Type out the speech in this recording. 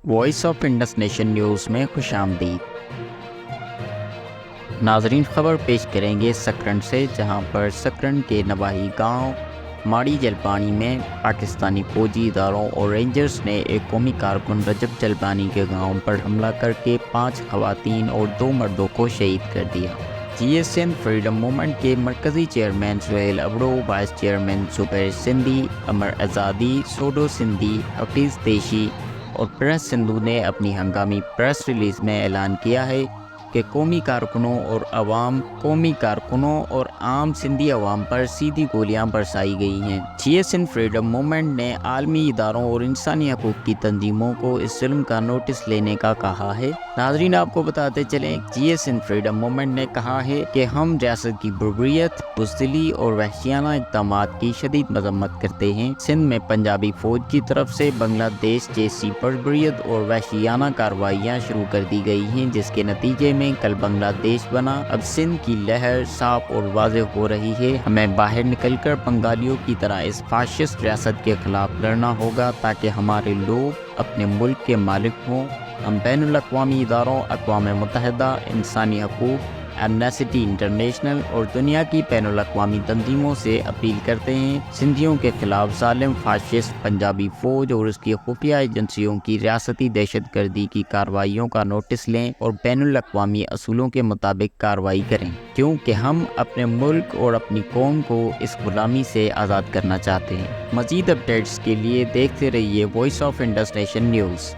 Voice of Indus nation news میں خوش آمدید۔ ناظرین، خبر پیش کریں گے سکرن سے، جہاں پر سکرن کے نواحی گاؤں ماڑی جلپانی میں پاکستانی فوجی اداروں اور رینجرز نے ایک قومی کارکن رجب جلپانی کے گاؤں پر حملہ کر کے 5 خواتین اور 2 مردوں کو شہید کر دیا۔ G S N freedom movement کے مرکزی chairman Sohail Abro, vice chairman Zubair Sindhi, Amar Azadi, سوڈو سندھی، حفیظ تیشی اور پریس سندھو نے اپنی ہنگامی پریس ریلیز میں اعلان کیا ہے کہ قومی کارکنوں اور عام سندھی عوام پر سیدھی گولیاں برسائی گئی ہیں۔ جی ایس این فریڈم موومنٹ نے عالمی اداروں اور انسانی حقوق کی تنظیموں کو اس ظلم کا نوٹس لینے کا کہا ہے۔ ناظرین، آپ کو بتاتے چلیں، جی ایس این فریڈم موومنٹ نے کہا ہے کہ ہم ریاست کی بربریت، بزدلی اور وحشیانہ اقدامات کی شدید مذمت کرتے ہیں۔ سندھ میں پنجابی فوج کی طرف سے بنگلہ دیش جیسی بربریت اور وحشیانہ کارروائیاں شروع کر دی گئی ہیں، جس کے نتیجے میں کل بنگلہ دیش بنا۔ اب سندھ کی لہر صاف اور واضح ہو رہی ہے۔ ہمیں باہر نکل کر بنگالیوں کی طرح اس فاشسٹ ریاست کے خلاف لڑنا ہوگا تاکہ ہمارے لوگ اپنے ملک کے مالک ہوں۔ ہم بین الاقوامی اداروں، اقوام متحدہ، انسانی حقوق، ایمنسٹی انٹرنیشنل اور دنیا کی بین الاقوامی تنظیموں سے اپیل کرتے ہیں، سندھیوں کے خلاف ظالم فاشسٹ پنجابی فوج اور اس کی خفیہ ایجنسیوں کی ریاستی دہشت گردی کی کارروائیوں کا نوٹس لیں اور بین الاقوامی اصولوں کے مطابق کارروائی کریں، کیونکہ ہم اپنے ملک اور اپنی قوم کو اس غلامی سے آزاد کرنا چاہتے ہیں۔ مزید اپڈیٹس کے لیے دیکھتے رہیے voice of Indus nation news.